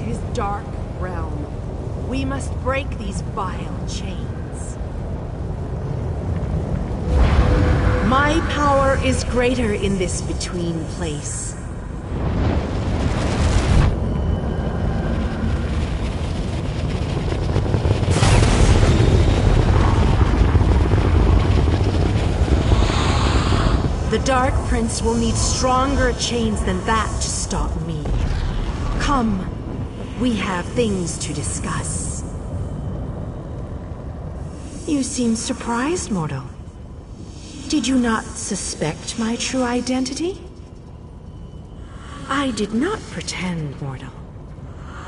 his dark realm. We must break these vile chains. My power is greater in this between place. The Dark Prince will need stronger chains than that to stop me. Come, we have things to discuss. You seem surprised, mortal. Did you not suspect my true identity? I did not pretend, mortal.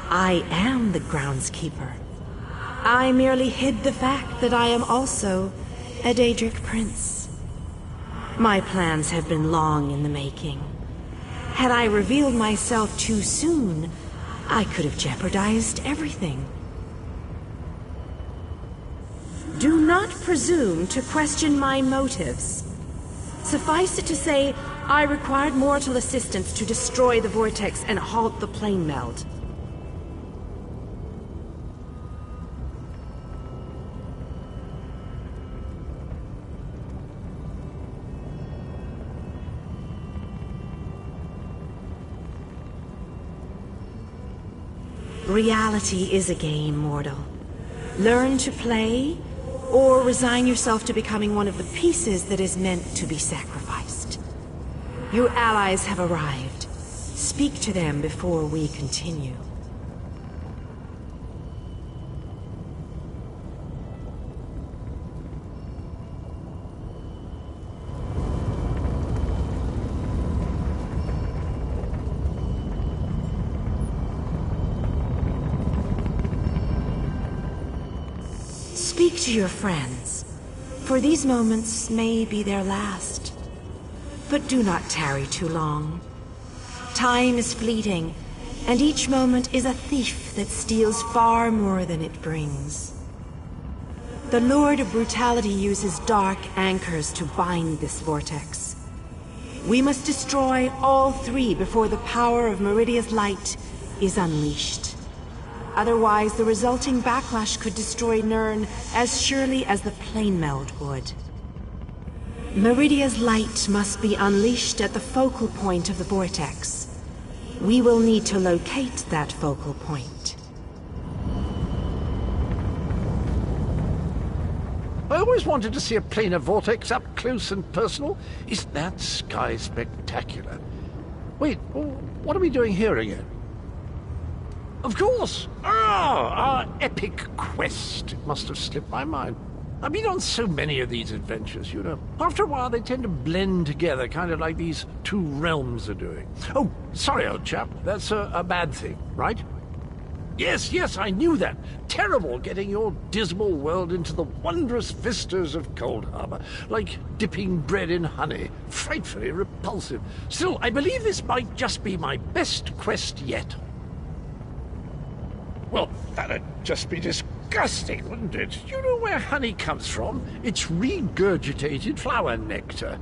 I am the groundskeeper. I merely hid the fact that I am also a Daedric prince. My plans have been long in the making. Had I revealed myself too soon, I could have jeopardized everything. Do not presume to question my motives. Suffice it to say, I required mortal assistance to destroy the vortex and halt the plane meld. Reality is a game, mortal. Learn to play, or resign yourself to becoming one of the pieces that is meant to be sacrificed. Your allies have arrived. Speak to them before we continue. Speak to your friends, for these moments may be their last. But do not tarry too long. Time is fleeting, and each moment is a thief that steals far more than it brings. The Lord of Brutality uses dark anchors to bind this vortex. We must destroy all three before the power of Meridia's light is unleashed. Otherwise, the resulting backlash could destroy Nirn as surely as the plane meld would. Meridia's light must be unleashed at the focal point of the vortex. We will need to locate that focal point. I always wanted to see a planar vortex up close and personal. Isn't that sky spectacular? Wait, what are we doing here again? Of course! Our epic quest. It must have slipped my mind. I've been on so many of these adventures, you know. After a while, they tend to blend together, kind of like these two realms are doing. Oh, sorry, old chap. That's a bad thing, right? Yes, I knew that. Terrible getting your dismal world into the wondrous vistas of Coldharbour. Like dipping bread in honey. Frightfully repulsive. Still, I believe this might just be my best quest yet. Well, that'd just be disgusting, wouldn't it? You know where honey comes from? It's regurgitated flower nectar.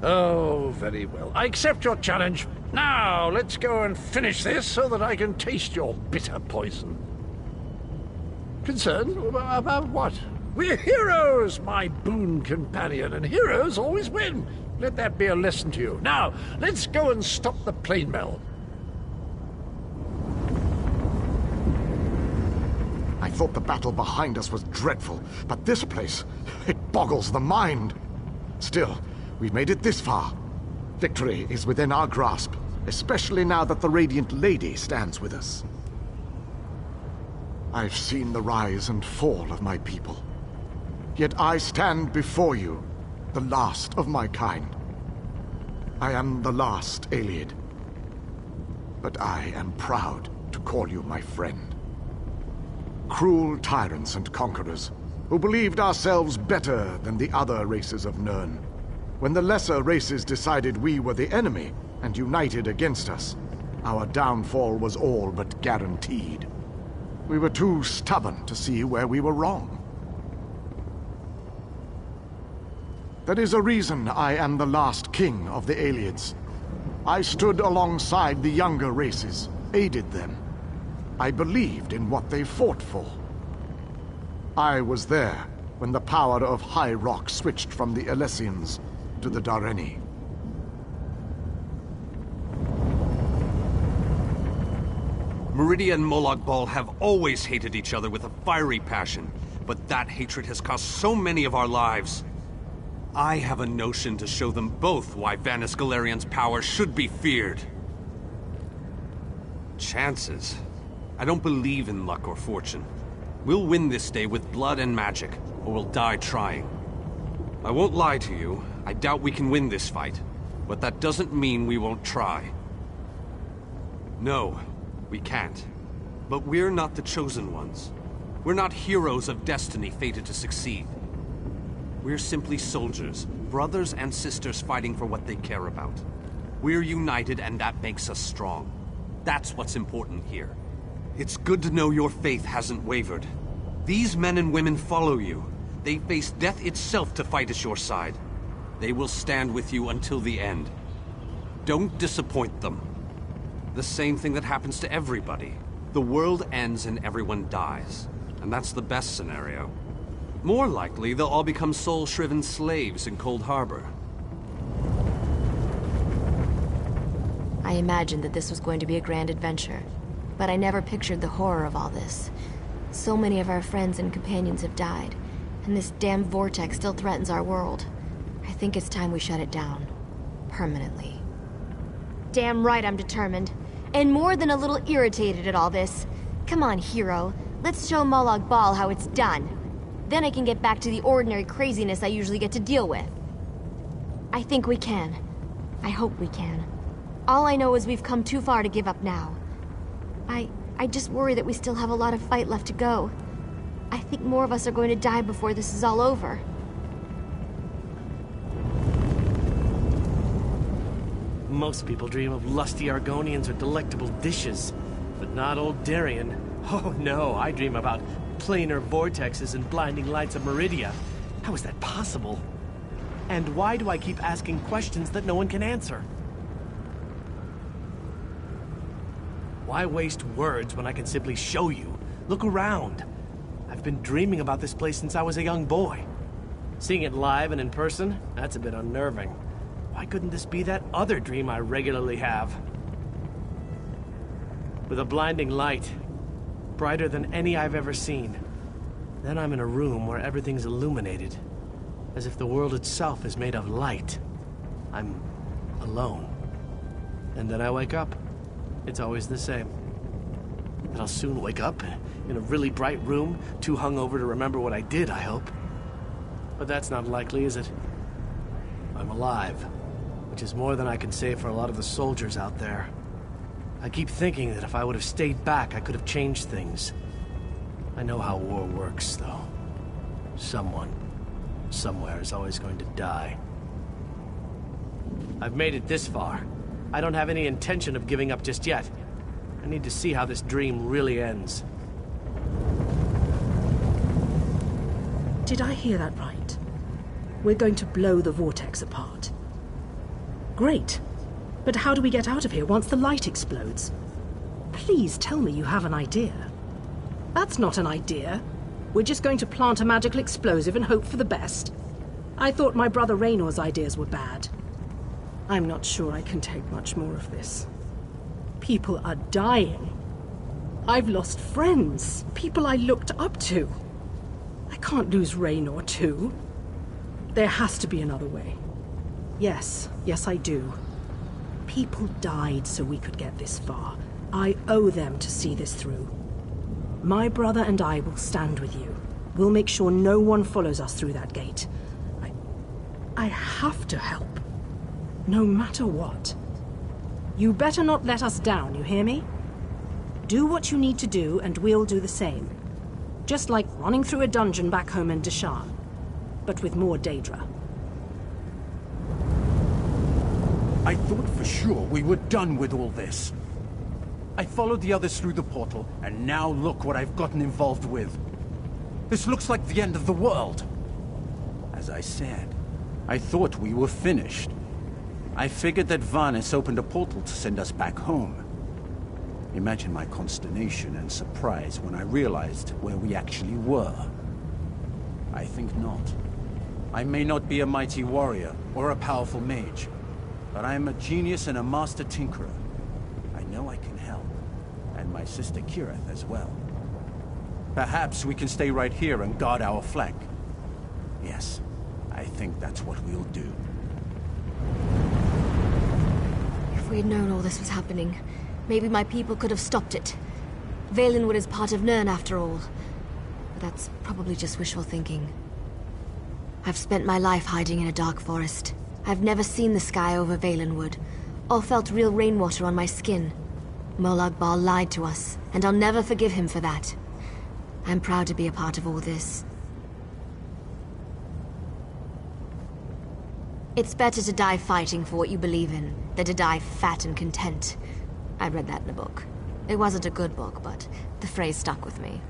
Oh, very well. I accept your challenge. Now, let's go and finish this so that I can taste your bitter poison. Concerned? About what? We're heroes, my boon companion, and heroes always win. Let that be a lesson to you. Now, let's go and stop the plane meld. I thought the battle behind us was dreadful, but this place, it boggles the mind. Still, we've made it this far. Victory is within our grasp, especially now that the Radiant Lady stands with us. I've seen the rise and fall of my people. Yet I stand before you, the last of my kind. I am the last Ayleid. But I am proud to call you my friend. Cruel tyrants and conquerors, who believed ourselves better than the other races of Nirn. When the lesser races decided we were the enemy and united against us, our downfall was all but guaranteed. We were too stubborn to see where we were wrong. That is a reason I am the last king of the Ayleids. I stood alongside the younger races, aided them. I believed in what they fought for. I was there when the power of High Rock switched from the Alessians to the Dareni. Meridia and Molag Bal have always hated each other with a fiery passion, but that hatred has cost so many of our lives. I have a notion to show them both why Vanis Galerian's power should be feared. Chances? I don't believe in luck or fortune. We'll win this day with blood and magic, or we'll die trying. I won't lie to you, I doubt we can win this fight, but that doesn't mean we won't try. No, we can't. But we're not the chosen ones. We're not heroes of destiny fated to succeed. We're simply soldiers, brothers and sisters fighting for what they care about. We're united and that makes us strong. That's what's important here. It's good to know your faith hasn't wavered. These men and women follow you. They face death itself to fight at your side. They will stand with you until the end. Don't disappoint them. The same thing that happens to everybody. The world ends and everyone dies. And that's the best scenario. More likely, they'll all become soul-shriven slaves in Coldharbour. I imagined that this was going to be a grand adventure, but I never pictured the horror of all this. So many of our friends and companions have died, and this damn vortex still threatens our world. I think it's time we shut it down. Permanently. Damn right I'm determined. And more than a little irritated at all this. Come on, hero. Let's show Molag Bal how it's done. Then I can get back to the ordinary craziness I usually get to deal with. I think we can. I hope we can. All I know is we've come too far to give up now. I just worry that we still have a lot of fight left to go. I think more of us are going to die before this is all over. Most people dream of lusty Argonians or delectable dishes, but not old Darien. Oh no, I dream about planar vortexes and blinding lights of Meridia. How is that possible? And why do I keep asking questions that no one can answer? Why waste words when I can simply show you? Look around. I've been dreaming about this place since I was a young boy. Seeing it live and in person, that's a bit unnerving. Why couldn't this be that other dream I regularly have? With a blinding light, brighter than any I've ever seen. Then I'm in a room where everything's illuminated, as if the world itself is made of light. I'm alone. And then I wake up. It's always the same. And I'll soon wake up in a really bright room, too hungover to remember what I did, I hope. But that's not likely, is it? I'm alive, which is more than I can say for a lot of the soldiers out there. I keep thinking that if I would have stayed back, I could have changed things. I know how war works, though. Someone, somewhere is always going to die. I've made it this far. I don't have any intention of giving up just yet. I need to see how this dream really ends. Did I hear that right? We're going to blow the vortex apart. Great. But how do we get out of here once the light explodes? Please tell me you have an idea. That's not an idea. We're just going to plant a magical explosive and hope for the best. I thought my brother Raynor's ideas were bad. I'm not sure I can take much more of this. People are dying. I've lost friends, people I looked up to. I can't lose Raynor too. There has to be another way. Yes, I do. People died so we could get this far. I owe them to see this through. My brother and I will stand with you. We'll make sure no one follows us through that gate. I have to help. No matter what. You better not let us down, you hear me? Do what you need to do, and we'll do the same. Just like running through a dungeon back home in Deshan, but with more Daedra. I thought for sure we were done with all this. I followed the others through the portal, and now look what I've gotten involved with. This looks like the end of the world. As I said, I thought we were finished. I figured that Vanis opened a portal to send us back home. Imagine my consternation and surprise when I realized where we actually were. I think not. I may not be a mighty warrior or a powerful mage, but I am a genius and a master tinkerer. I know I can help, and my sister Kirith as well. Perhaps we can stay right here and guard our flank. Yes, I think that's what we'll do. If we had known all this was happening, maybe my people could have stopped it. Valenwood is part of Nirn after all. But that's probably just wishful thinking. I've spent my life hiding in a dark forest. I've never seen the sky over Valenwood, or felt real rainwater on my skin. Molag Bal lied to us, and I'll never forgive him for that. I'm proud to be a part of all this. It's better to die fighting for what you believe in, than to die fat and content. I read that in a book. It wasn't a good book, but the phrase stuck with me.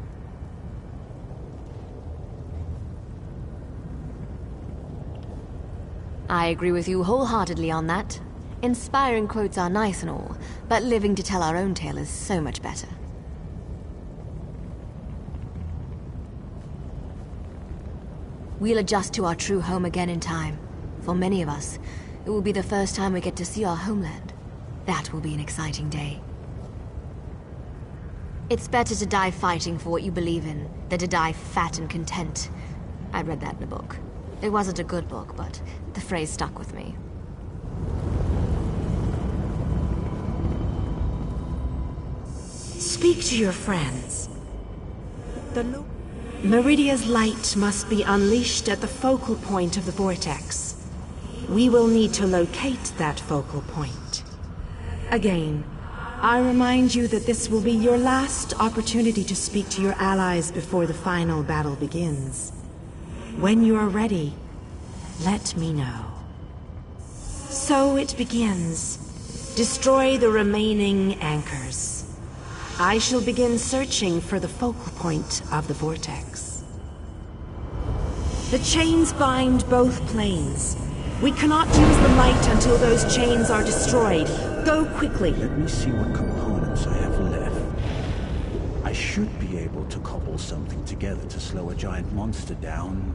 I agree with you wholeheartedly on that. Inspiring quotes are nice and all, but living to tell our own tale is so much better. We'll adjust to our true home again in time. For many of us, it will be the first time we get to see our homeland. That will be an exciting day. It's better to die fighting for what you believe in, than to die fat and content. I read that in a book. It wasn't a good book, but the phrase stuck with me. Speak to your friends. Meridia's light must be unleashed at the focal point of the vortex. We will need to locate that focal point. Again, I remind you that this will be your last opportunity to speak to your allies before the final battle begins. When you are ready, let me know. So it begins. Destroy the remaining anchors. I shall begin searching for the focal point of the vortex. The chains bind both planes. We cannot use the light until those chains are destroyed. Go quickly. Let me see what components I have left. I should be able to cobble something together to slow a giant monster down.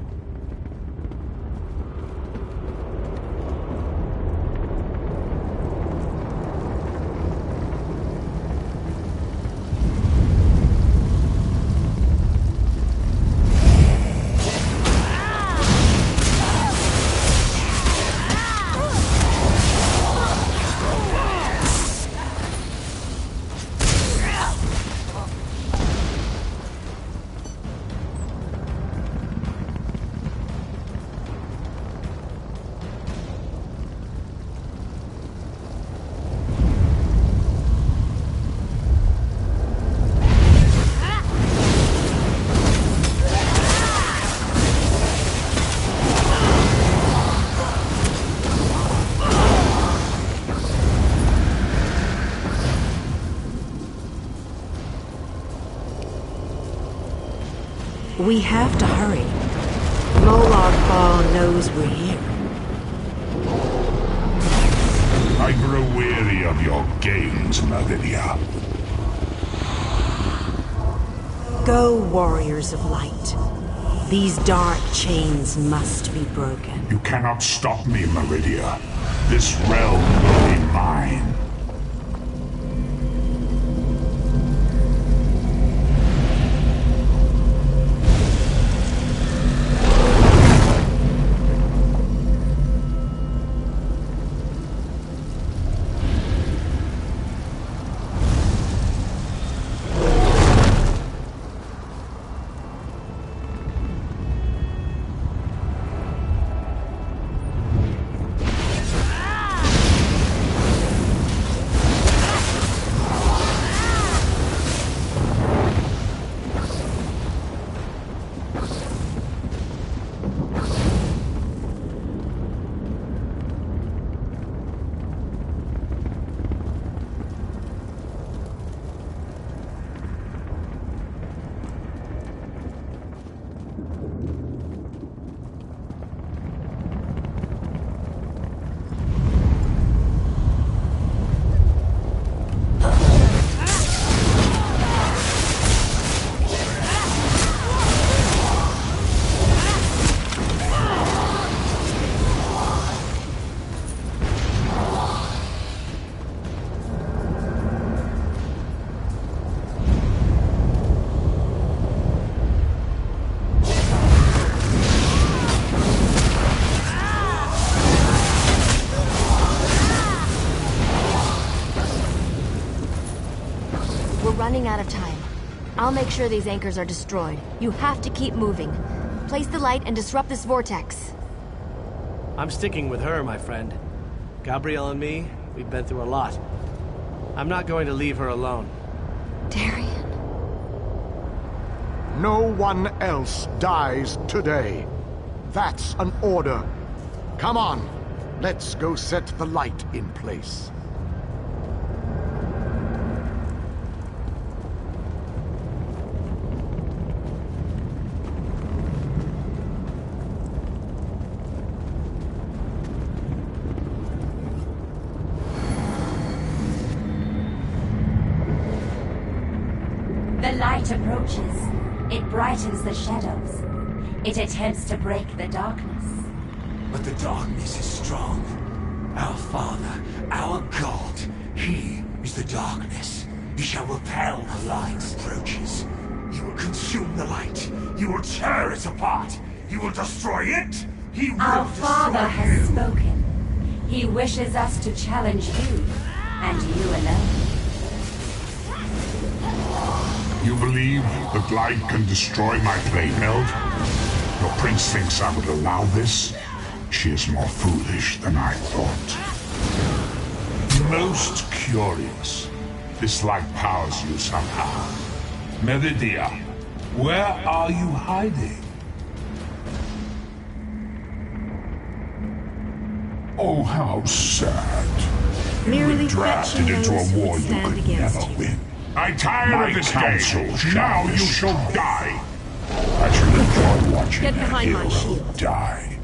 We have to hurry. Molag Bal knows we're here. I grow weary of your games, Meridia. Go, warriors of light. These dark chains must be broken. You cannot stop me, Meridia. This realm will be mine. I'll make sure these anchors are destroyed. You have to keep moving. Place the light and disrupt this vortex. I'm sticking with her, my friend. Gabrielle and me, we've been through a lot. I'm not going to leave her alone. Darian. No one else dies today. That's an order. Come on, let's go set the light in place. The light approaches. It brightens the shadows. It attempts to break the darkness. But the darkness is strong. Our Father, our God, He is the darkness. He shall repel the light's approaches. He will consume the light. He will tear it apart. He will destroy it. He will Our destroy Father has you. spoken. He wishes us to challenge you, and you alone. You believe that light can destroy my blade held? Your prince thinks I would allow this? She is more foolish than I thought. Most curious. This light powers you somehow. Meridia, where are you hiding? Oh, how sad. You Merely were drafted fetching into those a who war would you stand could against never you. win. I tire of this council. Now you shall die. I shall enjoy watching Get a behind my hero shield. die.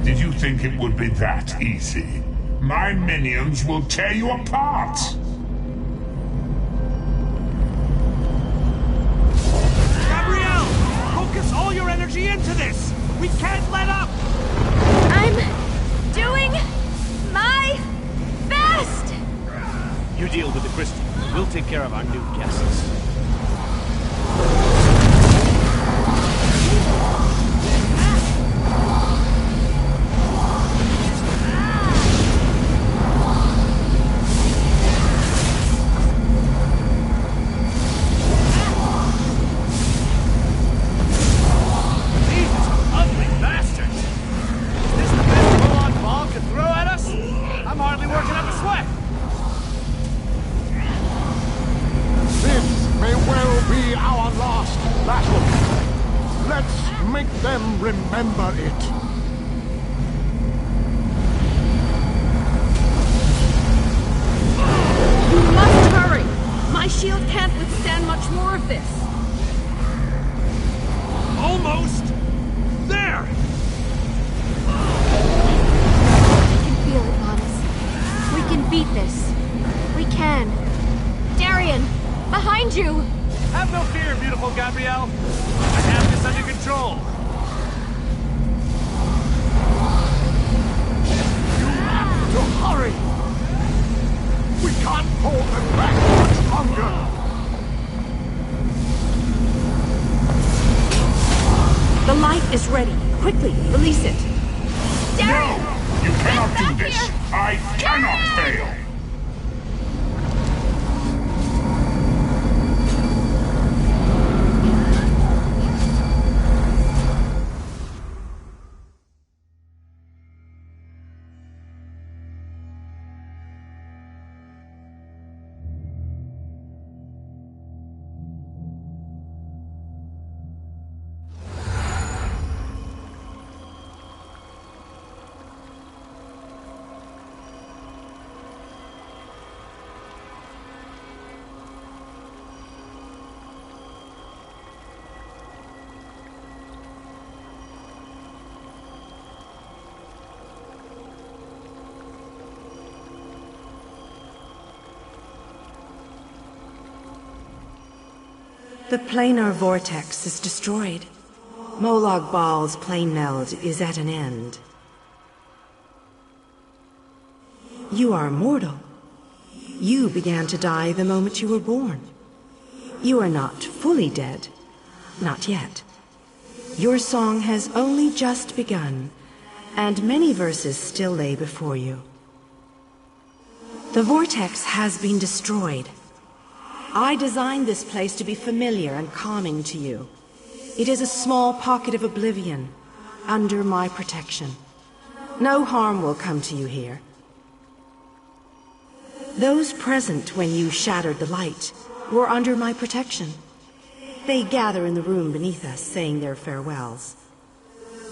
Did you think it would be that easy? My minions will tear you apart. Gabrielle! Focus all your energy into this! We can't let up! I'm doing my best! You deal with the crystal. We'll take care of our new guests. These ugly bastards! Is this the best Molag Bal could throw at us? I'm hardly working up a sweat! This may well be our last battle. Let's make them remember it. You must hurry! My shield can't withstand much more of this. Almost! There! I can feel it, Honest. We can beat this. We can. Darian! Behind you! Have no fear, beautiful Gabrielle. I have this under control. You have to hurry. We can't hold them back much longer. The light is ready. Quickly, release it. Darian! No! You cannot do back this! here! I cannot fail! The planar vortex is destroyed. Molag Bal's plane meld is at an end. You are mortal. You began to die the moment you were born. You are not fully dead. Not yet. Your song has only just begun, and many verses still lay before you. The vortex has been destroyed. I designed this place to be familiar and calming to you. It is a small pocket of oblivion, under my protection. No harm will come to you here. Those present when you shattered the light were under my protection. They gather in the room beneath us, saying their farewells.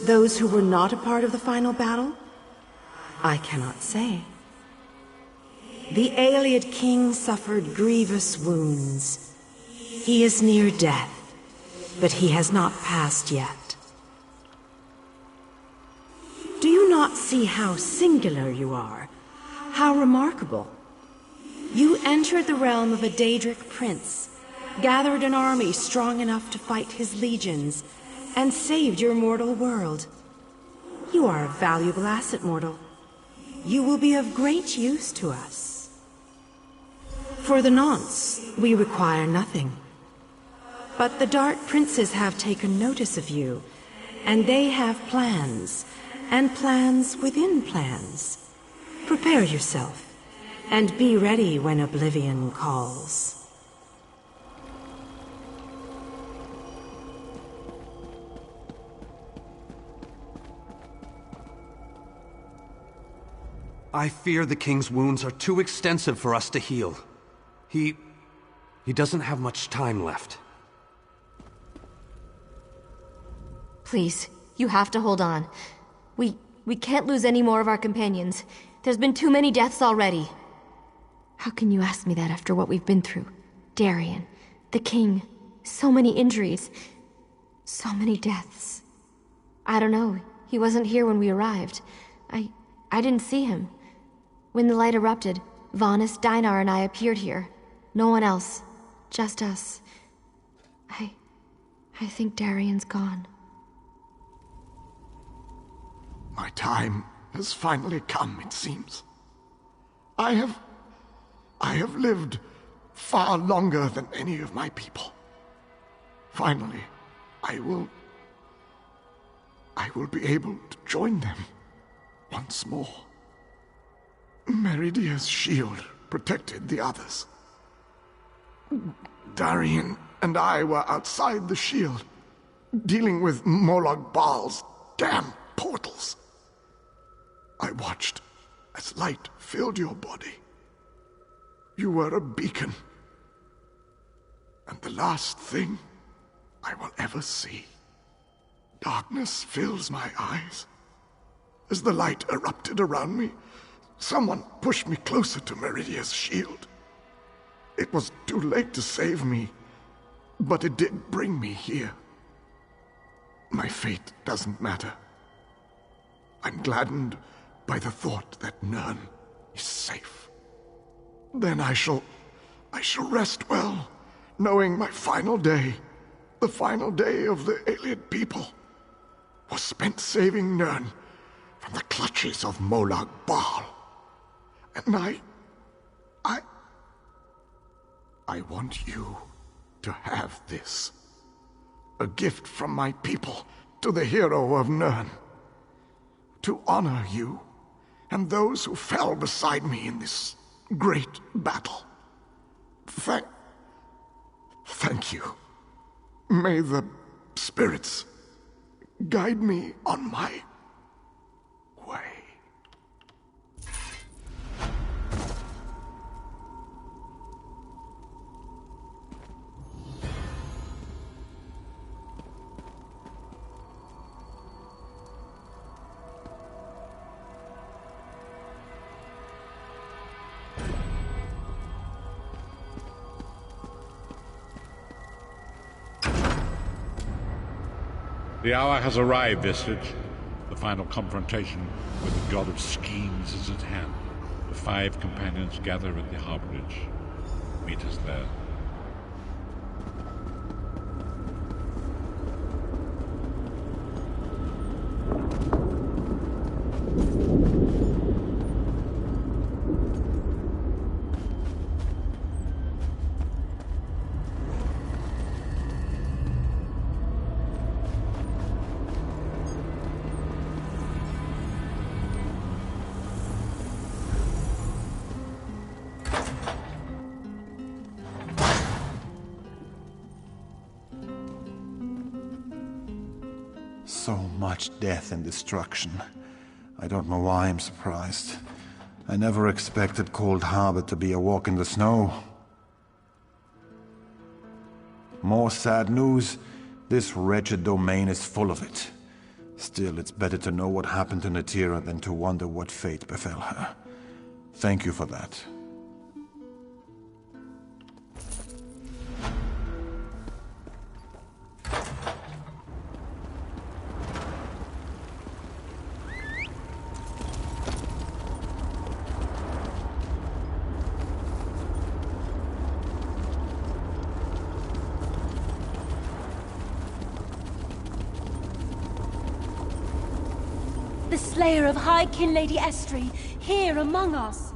Those who were not a part of the final battle, I cannot say. The Ayleid king suffered grievous wounds. He is near death, but he has not passed yet. Do you not see how singular you are? How remarkable? You entered the realm of a Daedric prince, gathered an army strong enough to fight his legions, and saved your mortal world. You are a valuable asset, mortal. You will be of great use to us. For the nonce, we require nothing. But the Dark Princes have taken notice of you, and they have plans, and plans within plans. Prepare yourself, and be ready when oblivion calls. I fear the king's wounds are too extensive for us to heal. He doesn't have much time left. Please, you have to hold on. We can't lose any more of our companions. There's been too many deaths already. How can you ask me that after what we've been through? Darien, the king, so many injuries, so many deaths. I don't know. He wasn't here when we arrived. I didn't see him. When the light erupted, Vanis, Dinar, and I appeared here. No one else. Just us. I think Darien's gone. My time has finally come, it seems. I have lived far longer than any of my people. Finally, I will be able to join them once more. Meridia's shield protected the others. Darien and I were outside the shield, dealing with Molag Bal's damn portals. I watched as light filled your body. You were a beacon, and the last thing I will ever see. Darkness fills my eyes. As the light erupted around me, someone pushed me closer to Meridia's shield. It was too late to save me, but it did bring me here. My fate doesn't matter. I'm gladdened by the thought that Nirn is safe. Then I shall rest well, knowing my final day, the final day of the Ayleid people, was spent saving Nirn from the clutches of Molag Bal. And I want you to have this. A gift from my people to the hero of Nirn. To honor you and those who fell beside me in this great battle. Thank you. May the spirits guide me on my way. The hour has arrived, Vestige. The final confrontation with the god of schemes is at hand. The 5 companions gather at the Harborage. Meet us there. So much death and destruction. I don't know why I'm surprised. I never expected Coldharbour to be a walk in the snow. More sad news, this wretched domain is full of it. Still, it's better to know what happened to Natira than to wonder what fate befell her. Thank you for that. The slayer of High Kin Lady Estri, here among us.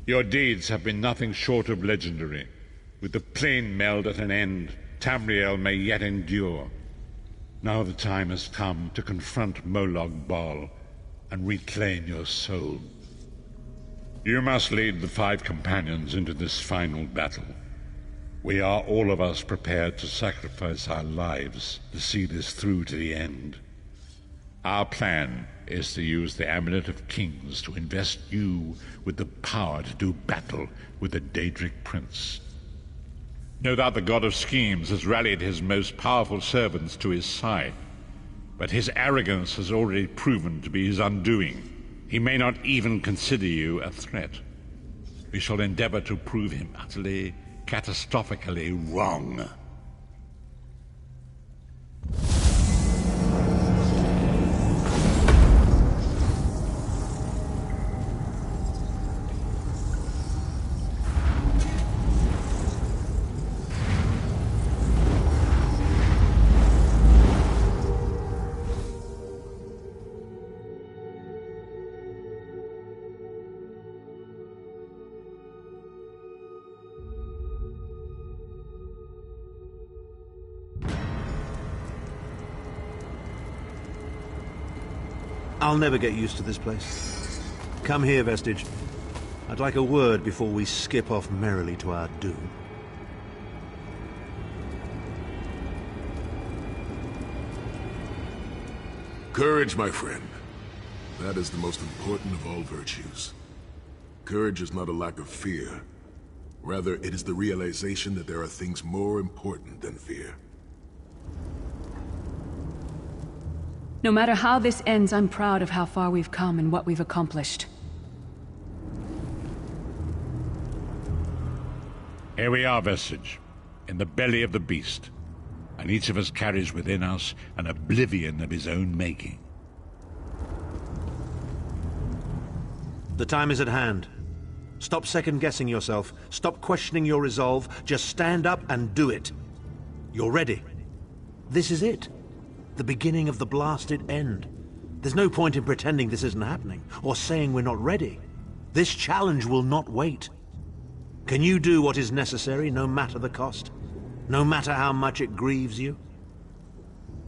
Your deeds have been nothing short of legendary. With the plane meld at an end, Tamriel may yet endure. Now the time has come to confront Molag Bal and reclaim your soul. You must lead the 5 companions into this final battle. We are all of us prepared to sacrifice our lives to see this through to the end. Our plan is to use the Amulet of Kings to invest you with the power to do battle with the Daedric Prince. No doubt the God of Schemes has rallied his most powerful servants to his side, but his arrogance has already proven to be his undoing. He may not even consider you a threat. We shall endeavor to prove him utterly, catastrophically wrong. I'll never get used to this place. Come here, Vestige. I'd like a word before we skip off merrily to our doom. Courage, my friend. That is the most important of all virtues. Courage is not a lack of fear. Rather, it is the realization that there are things more important than fear. No matter how this ends, I'm proud of how far we've come and what we've accomplished. Here we are, Vestige, in the belly of the beast, and each of us carries within us an oblivion of his own making. The time is at hand. Stop second-guessing yourself. Stop questioning your resolve. Just stand up and do it. You're ready. This is it. The beginning of the blasted end. There's no point in pretending this isn't happening, or saying we're not ready. This challenge will not wait. Can you do what is necessary, no matter the cost? No matter how much it grieves you?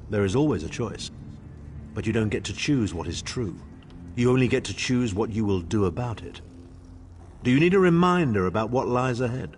There is always a choice, but you don't get to choose what is true. You only get to choose what you will do about it. Do you need a reminder about what lies ahead?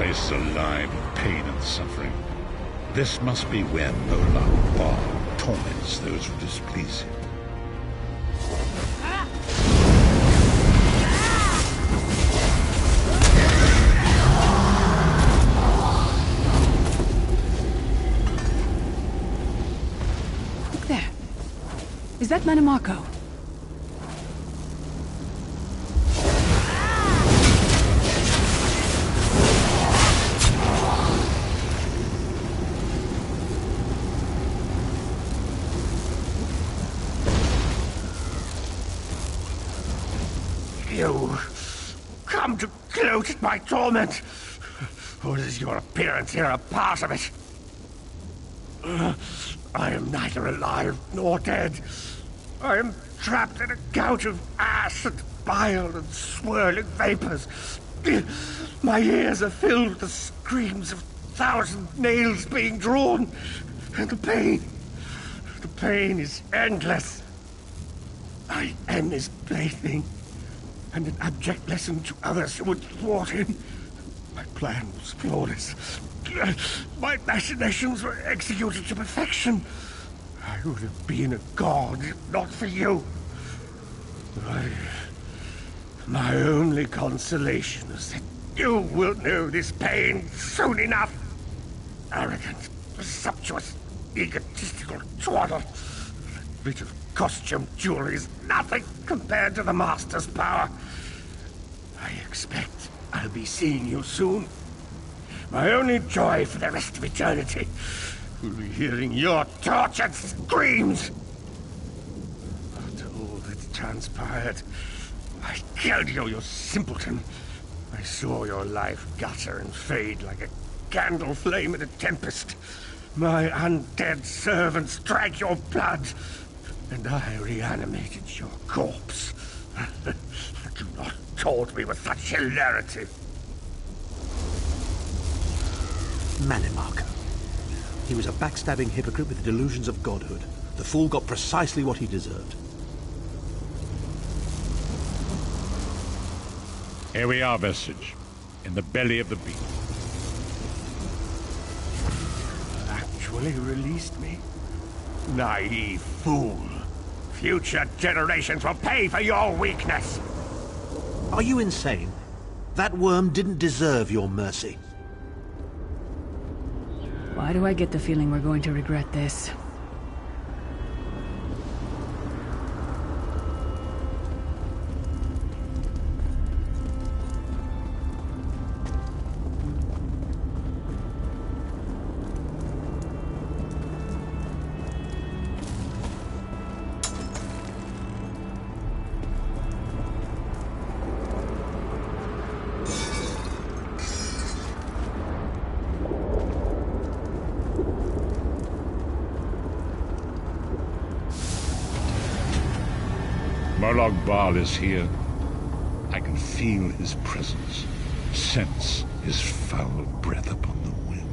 place is alive with pain and suffering. This must be where Molag Bal torments those who displease him. Look there. Is that Manamako? You come to gloat at my torment, or is your appearance here a part of it? I am neither alive nor dead. I am trapped in a gout of ash and bile and swirling vapors. My ears are filled with the screams of 1,000 nails being drawn, and the pain is endless. I am his plaything, and an abject lesson to others who would thwart him. My plan was flawless. My machinations were executed to perfection. I would have been a god if not for you. My only consolation is that you will know this pain soon enough. Arrogant, presumptuous, egotistical twaddle. That bit of costume jewelry is nothing compared to the Master's power. I expect I'll be seeing you soon. My only joy for the rest of eternity will be hearing your tortured screams. After all that's transpired, I killed you, you simpleton. I saw your life gutter and fade like a candle flame in a tempest. My undead servants drank your blood, and I reanimated your corpse. Do not taunt me with such hilarity. Manamako. He was a backstabbing hypocrite with delusions of godhood. The fool got precisely what he deserved. Here we are, Vestige, in the belly of the beast. Actually released me? Naive fool. Future generations will pay for your weakness. Are you insane? That worm didn't deserve your mercy. Why do I get the feeling we're going to regret this? Molag Bal is here. I can feel his presence, sense his foul breath upon the wind.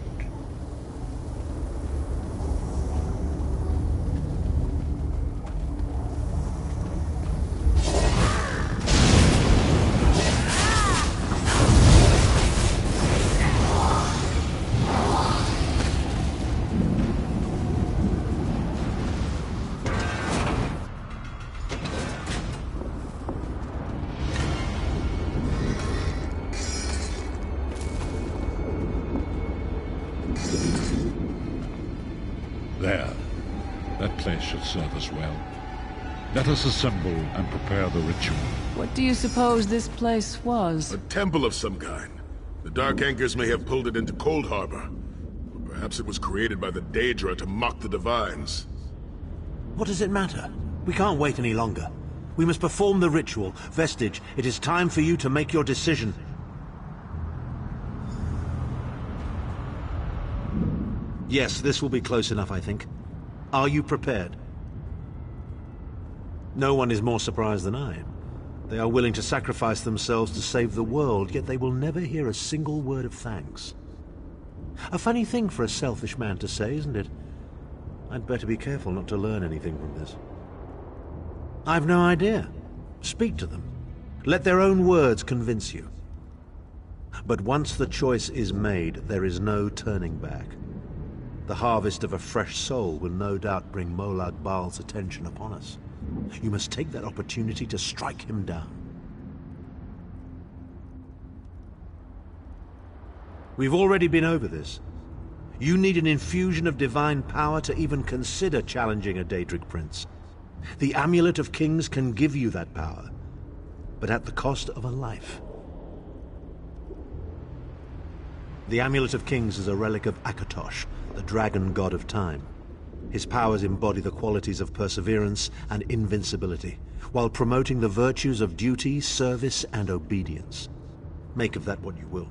There. That place should serve us well. Let us assemble and prepare the ritual. What do you suppose this place was? A temple of some kind. The Dark Anchors may have pulled it into Coldharbour. Or perhaps it was created by the Daedra to mock the Divines. What does it matter? We can't wait any longer. We must perform the ritual. Vestige, it is time for you to make your decision. Yes, this will be close enough, I think. Are you prepared? No one is more surprised than I am. They are willing to sacrifice themselves to save the world, yet they will never hear a single word of thanks. A funny thing for a selfish man to say, isn't it? I'd better be careful not to learn anything from this. I've no idea. Speak to them. Let their own words convince you. But once the choice is made, there is no turning back. The harvest of a fresh soul will no doubt bring Molag Bal's attention upon us. You must take that opportunity to strike him down. We've already been over this. You need an infusion of divine power to even consider challenging a Daedric prince. The Amulet of Kings can give you that power, but at the cost of a life. The Amulet of Kings is a relic of Akatosh, the dragon god of time. His powers embody the qualities of perseverance and invincibility, while promoting the virtues of duty, service, and obedience. Make of that what you will.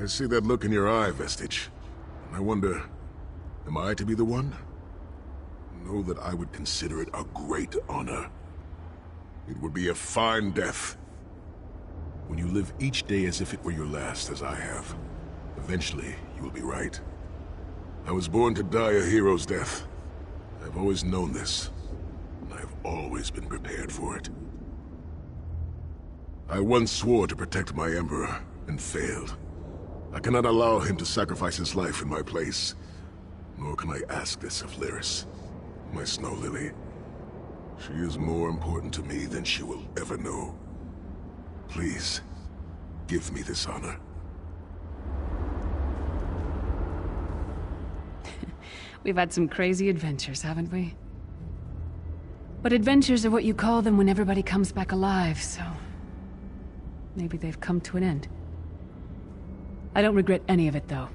I see that look in your eye, Vestige. And I wonder, am I to be the one? Know that I would consider it a great honor. It would be a fine death. When you live each day as if it were your last, as I have, eventually you will be right. I was born to die a hero's death. I've always known this, and I've always been prepared for it. I once swore to protect my Emperor, and failed. I cannot allow him to sacrifice his life in my place. Nor can I ask this of Lyris, my snow lily. She is more important to me than she will ever know. Please, give me this honor. We've had some crazy adventures, haven't we? But adventures are what you call them when everybody comes back alive, so... maybe they've come to an end. I don't regret any of it, though.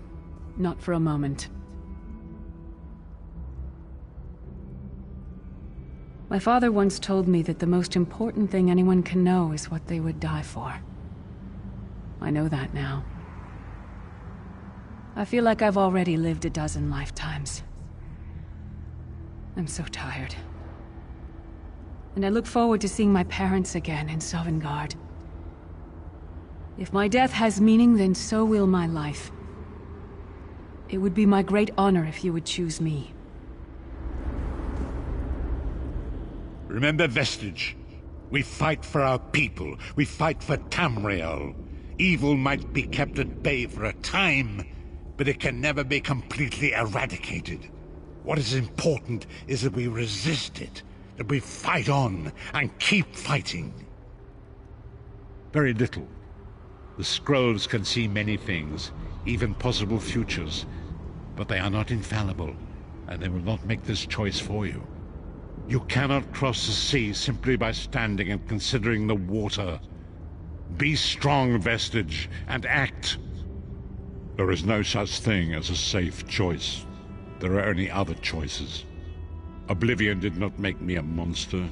Not for a moment. My father once told me that the most important thing anyone can know is what they would die for. I know that now. I feel like I've already lived a dozen lifetimes. I'm so tired. And I look forward to seeing my parents again in Sovngarde. If my death has meaning, then so will my life. It would be my great honor if you would choose me. Remember, Vestige. We fight for our people. We fight for Tamriel. Evil might be kept at bay for a time, but it can never be completely eradicated. What is important is that we resist it, that we fight on and keep fighting. Very little. The scrolls can see many things, even possible futures, but they are not infallible, and they will not make this choice for you. You cannot cross the sea simply by standing and considering the water. Be strong, Vestige, and act. There is no such thing as a safe choice. There are only other choices. Oblivion did not make me a monster.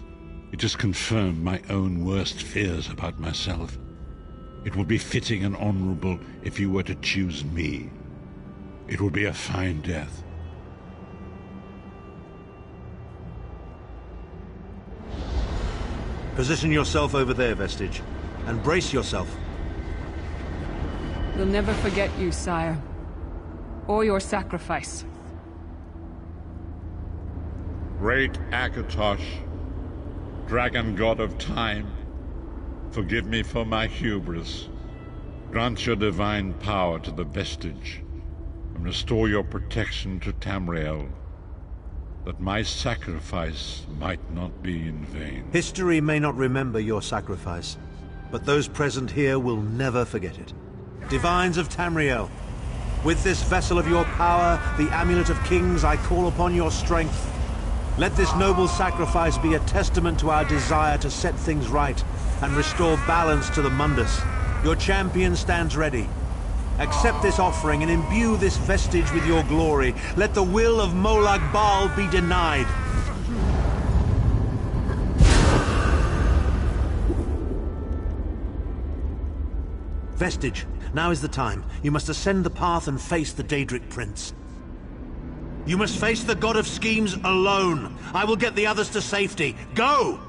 It just confirmed my own worst fears about myself. It would be fitting and honorable if you were to choose me. It would be a fine death. Position yourself over there, Vestige, and brace yourself. We'll never forget you, sire. Or your sacrifice. Great Akatosh, dragon god of time, forgive me for my hubris. Grant your divine power to the Vestige, and restore your protection to Tamriel, that my sacrifice might not be in vain. History may not remember your sacrifice, but those present here will never forget it. Divines of Tamriel, with this vessel of your power, the Amulet of Kings, I call upon your strength. Let this noble sacrifice be a testament to our desire to set things right and restore balance to the Mundus. Your champion stands ready. Accept this offering and imbue this Vestige with your glory. Let the will of Molag Bal be denied. Vestige, now is the time. You must ascend the path and face the Daedric Prince. You must face the God of Schemes alone. I will get the others to safety. Go!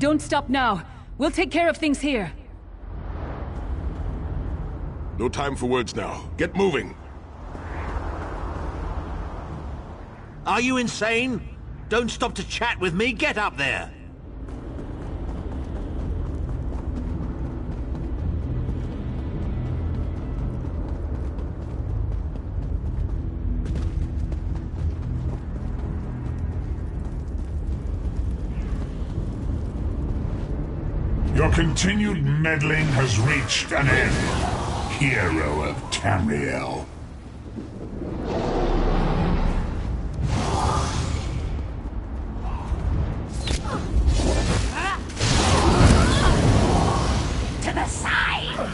Don't stop now. We'll take care of things here. No time for words now. Get moving. Are you insane? Don't stop to chat with me. Get up there. Your continued meddling has reached an end, hero of Tamriel. To the side!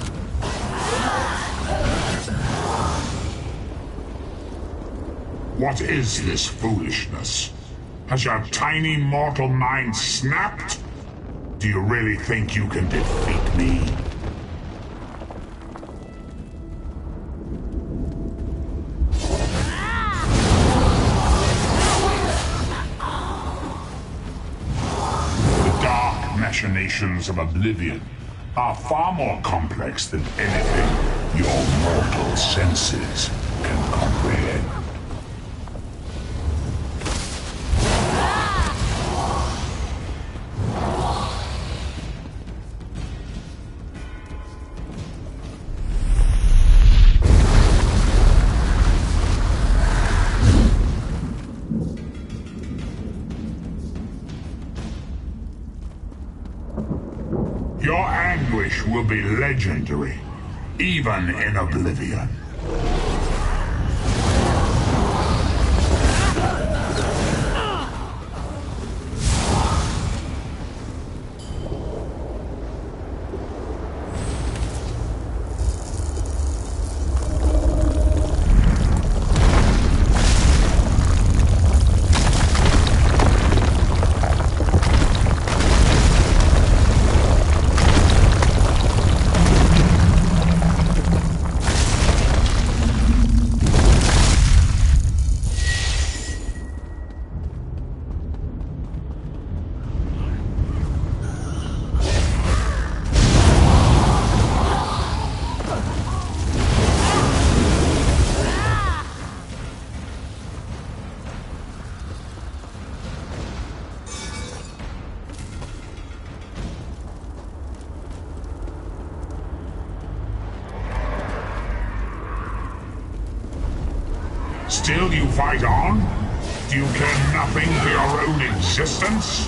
What is this foolishness? Has your tiny mortal mind snapped? Do you really think you can defeat me? The dark machinations of Oblivion are far more complex than anything your mortal senses can comprehend. Your anguish will be legendary, even in Oblivion. Still you fight on? Do you care nothing for your own existence?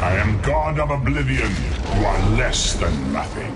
I am God of Oblivion. You are less than nothing.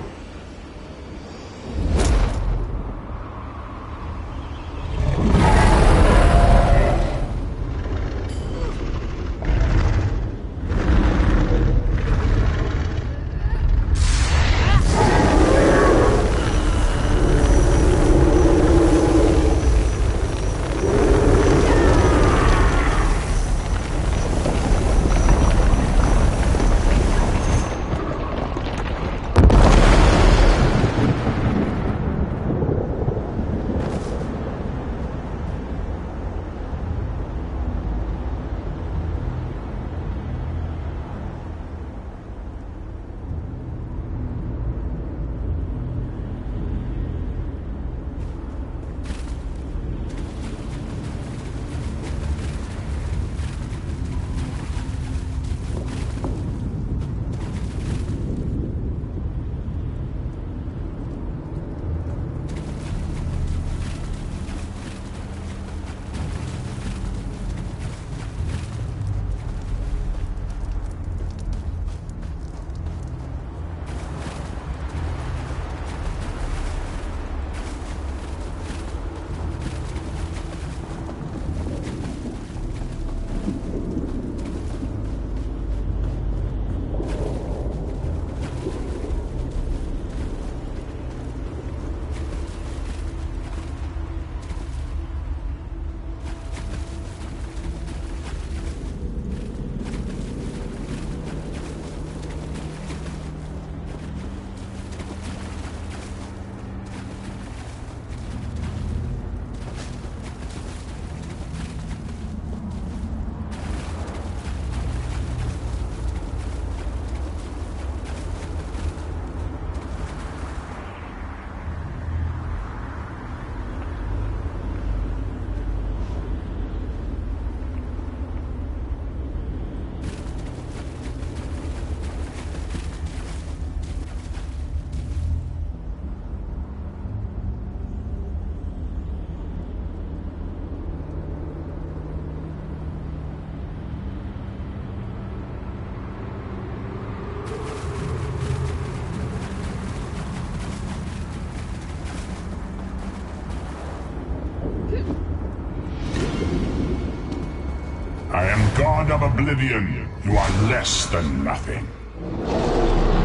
god of oblivion, you are less than nothing.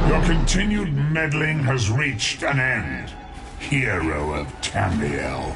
Your continued meddling has reached an end, hero of Tamriel.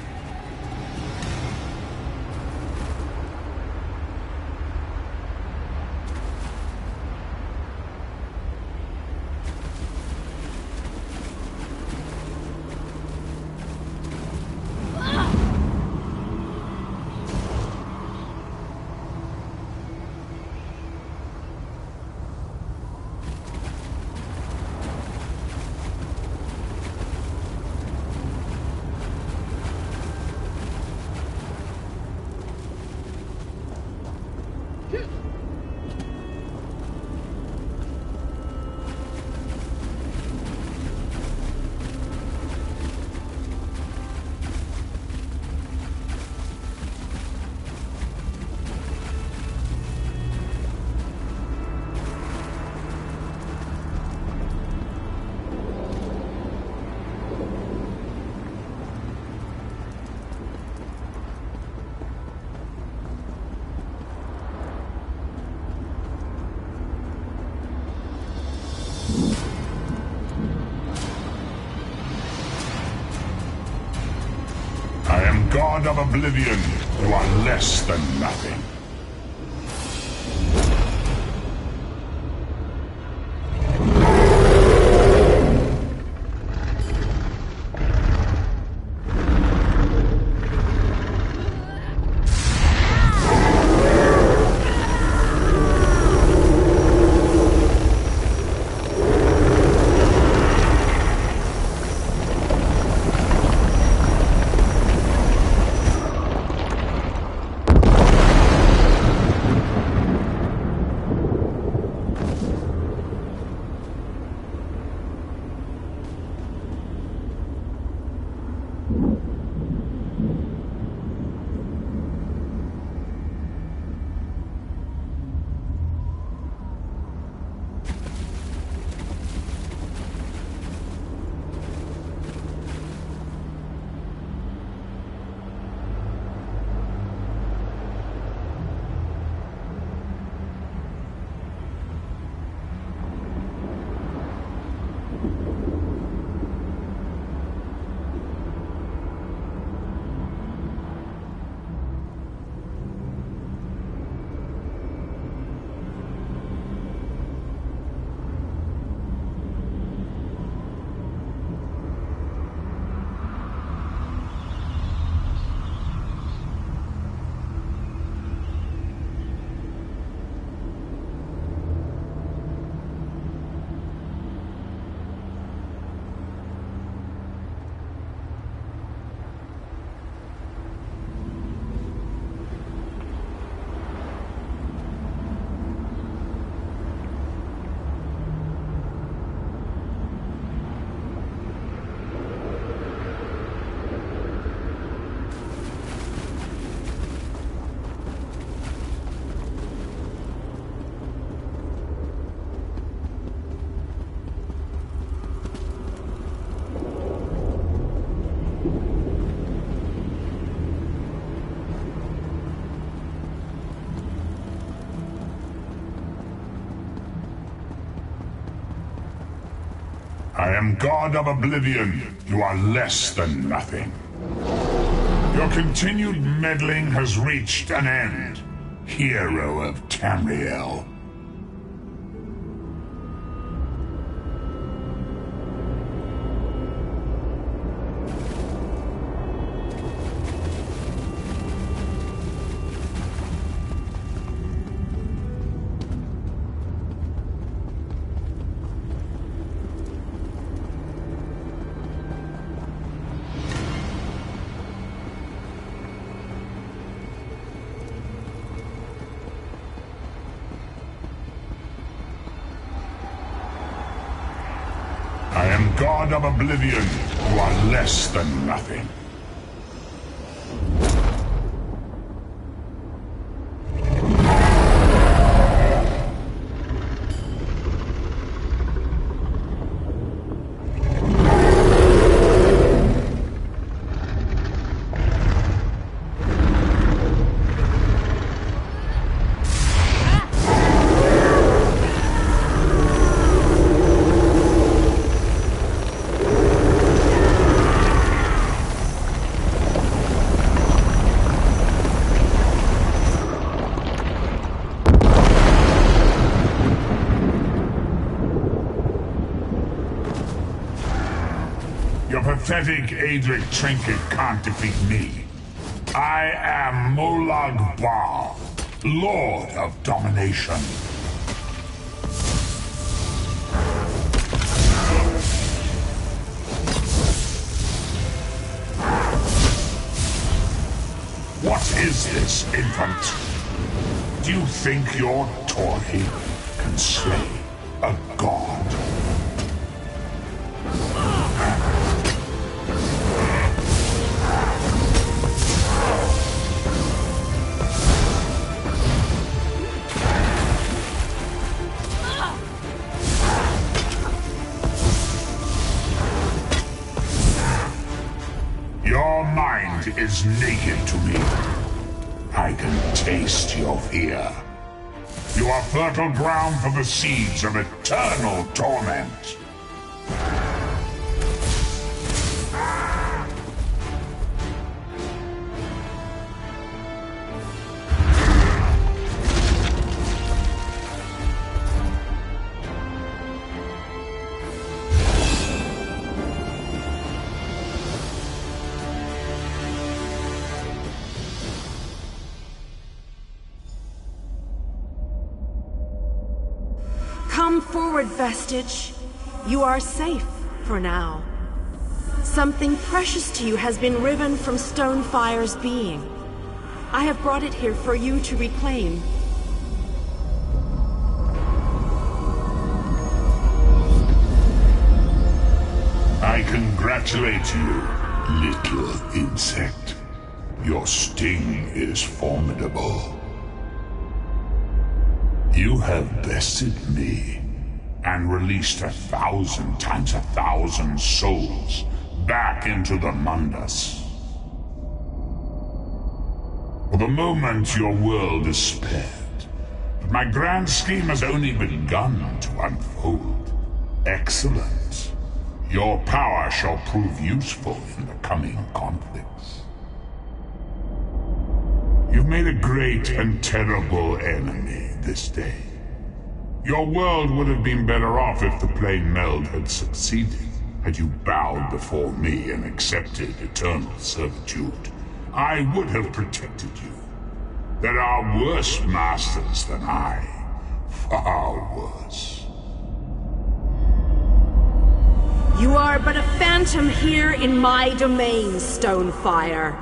God of oblivion, you are less than nothing. I am God of oblivion, you are less than nothing. Your continued meddling has reached an end, hero of Tamriel. God of oblivion, you are less than nothing. pathetic Adric trinket can't defeat me. I am Molag Bal, Lord of Domination. What is this, infant? Do you think your toy can slay a god? Your mind is naked to me. I can taste your fear. You are fertile ground for the seeds of eternal torment. Come forward, Vestige. You are safe for now. Something precious to you has been riven from Stonefire's being. I have brought it here for you to reclaim. I congratulate you, little insect. Your sting is formidable. You have bested me, and released 1,000 times 1,000 souls back into the Mundus. For the moment, your world is spared, but my grand scheme has only begun to unfold. Excellent. Your power shall prove useful in the coming conflicts. You've made a great and terrible enemy this day. Your world would have been better off if the plane meld had succeeded, had you bowed before me and accepted eternal servitude. I would have protected you. There are worse masters than I. Far worse. You are but a phantom here in my domain, Stonefire.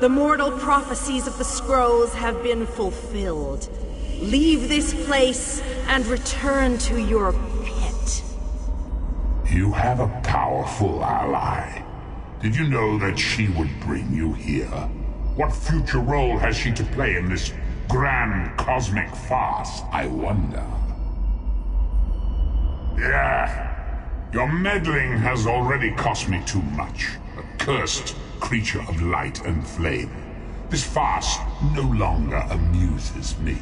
The mortal prophecies of the scrolls have been fulfilled. Leave this place and return to your pit. You have a powerful ally. Did you know that she would bring you here? What future role has she to play in this grand cosmic farce, I wonder? Yeah, your meddling has already cost me too much. A cursed creature of light and flame. This farce no longer amuses me.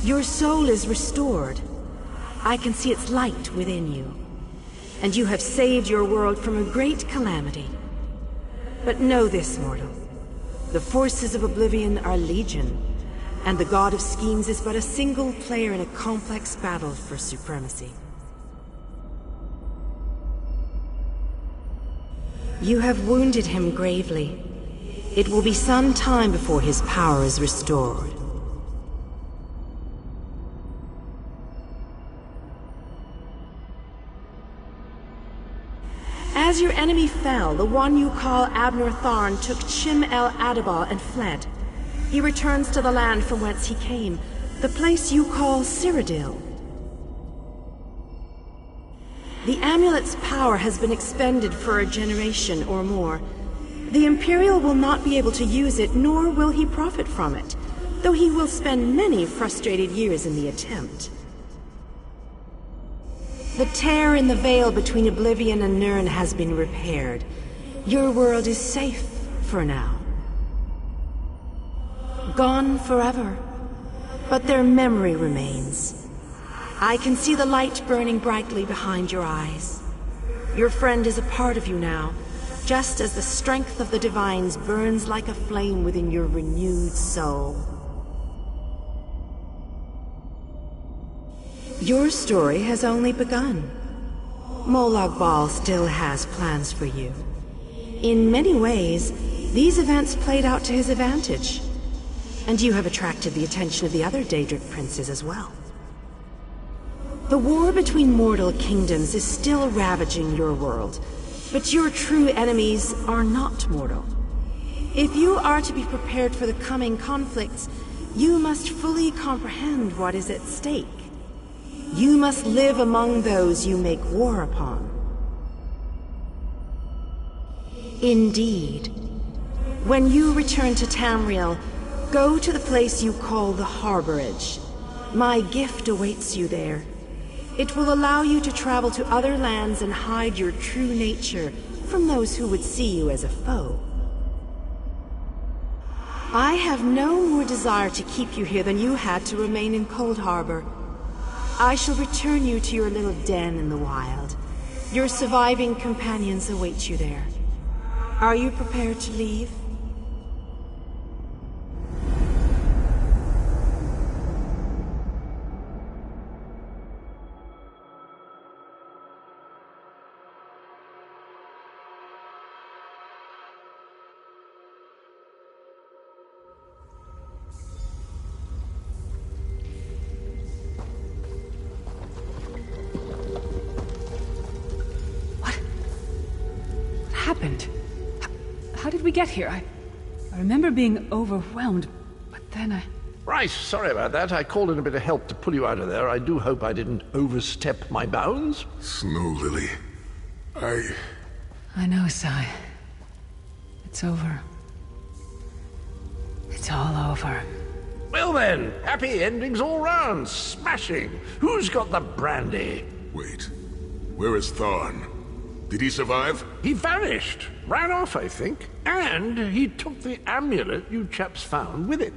Your soul is restored. I can see its light within you. And you have saved your world from a great calamity. But know this, mortal. The forces of Oblivion are legion, and the God of Schemes is but a single player in a complex battle for supremacy. You have wounded him gravely. It will be some time before his power is restored. As your enemy fell, the one you call Abner Tharn took Chim El Adabal and fled. He returns to the land from whence he came, the place you call Cyrodiil. The amulet's power has been expended for a generation or more. The Imperial will not be able to use it, nor will he profit from it, though he will spend many frustrated years in the attempt. The tear in the veil between Oblivion and Nirn has been repaired. Your world is safe for now. Gone forever, but their memory remains. I can see the light burning brightly behind your eyes. Your friend is a part of you now, just as the strength of the Divines burns like a flame within your renewed soul. Your story has only begun. Molag Bal still has plans for you. In many ways, these events played out to his advantage. And you have attracted the attention of the other Daedric princes as well. The war between mortal kingdoms is still ravaging your world, but your true enemies are not mortal. If you are to be prepared for the coming conflicts, you must fully comprehend what is at stake. You must live among those you make war upon. Indeed. When you return to Tamriel, go to the place you call the Harborage. My gift awaits you there. It will allow you to travel to other lands and hide your true nature from those who would see you as a foe. I have no more desire to keep you here than you had to remain in Coldharbour. I shall return you to your little den in the wild. Your surviving companions await you there. Are you prepared to leave? Happened? How did we get here? I remember being overwhelmed, but then I... Right, sorry about that. I called in a bit of help to pull you out of there. I do hope I didn't overstep my bounds. Snow Lily, I know, Sai. It's over. It's all over. Well then, happy endings all round. Smashing. Who's got the brandy? Wait, where is Tharn? Did he survive? He vanished. Ran off, I think. And he took the amulet you chaps found with him.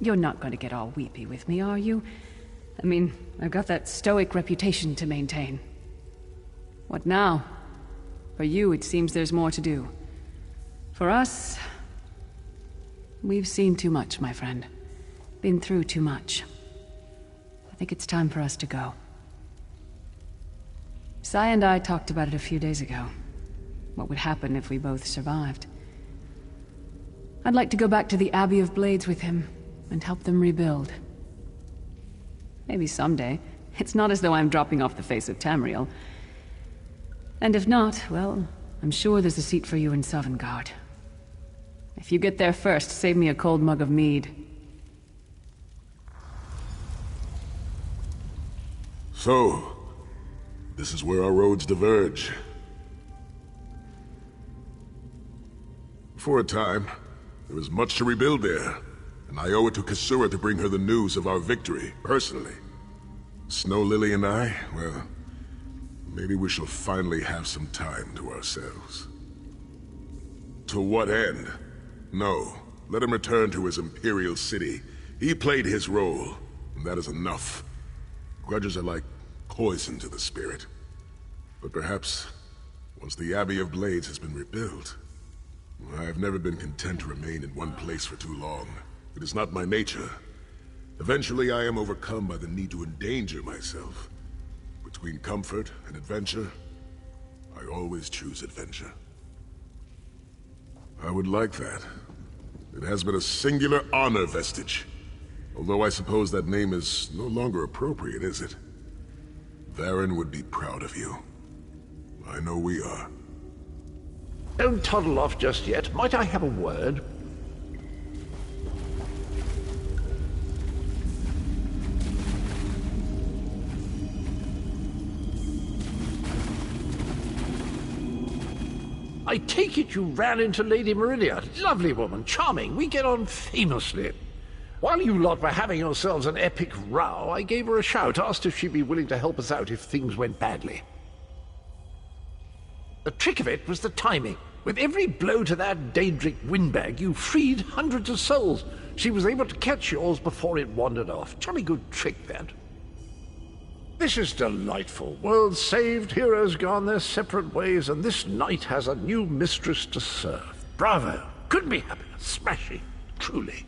You're not going to get all weepy with me, are you? I mean, I've got that stoic reputation to maintain. What now? For you, it seems there's more to do. For us, we've seen too much, my friend. Been through too much. I think it's time for us to go. Sai and I talked about it a few days ago. What would happen if we both survived. I'd like to go back to the Abbey of Blades with him, and help them rebuild. Maybe someday. It's not as though I'm dropping off the face of Tamriel. And if not, well, I'm sure there's a seat for you in Sovngarde. If you get there first, save me a cold mug of mead. So, this is where our roads diverge. For a time, there was much to rebuild there, and I owe it to Kasura to bring her the news of our victory, personally. Snow Lily and I, well, maybe we shall finally have some time to ourselves. To what end? No, let him return to his Imperial city. He played his role, and that is enough. Grudges are like poison to the spirit. But perhaps, once the Abbey of Blades has been rebuilt, I have never been content to remain in one place for too long. It is not my nature. Eventually I am overcome by the need to endanger myself. Between comfort and adventure, I always choose adventure. I would like that. It has been a singular honor vestige. Although I suppose that name is no longer appropriate, is it? Varen would be proud of you. I know we are. Don't toddle off just yet. Might I have a word? I take it you ran into Lady Meridia. Lovely woman, charming. We get on famously. While you lot were having yourselves an epic row, I gave her a shout, asked if she'd be willing to help us out if things went badly. The trick of it was the timing. With every blow to that Daedric windbag, you freed hundreds of souls. She was able to catch yours before it wandered off. Jolly good trick, that. This is delightful. Worlds saved, heroes gone their separate ways, and this knight has a new mistress to serve. Bravo. Couldn't be happier. Smashing. Truly.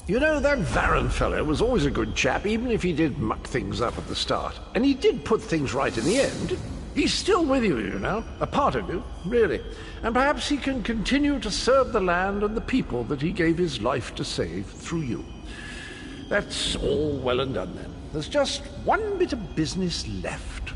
You know, that Varren fellow was always a good chap, even if he did muck things up at the start. And he did put things right in the end. He's still with you, you know. A part of you, really. And perhaps he can continue to serve the land and the people that he gave his life to save through you. That's all well and done then. There's just one bit of business left.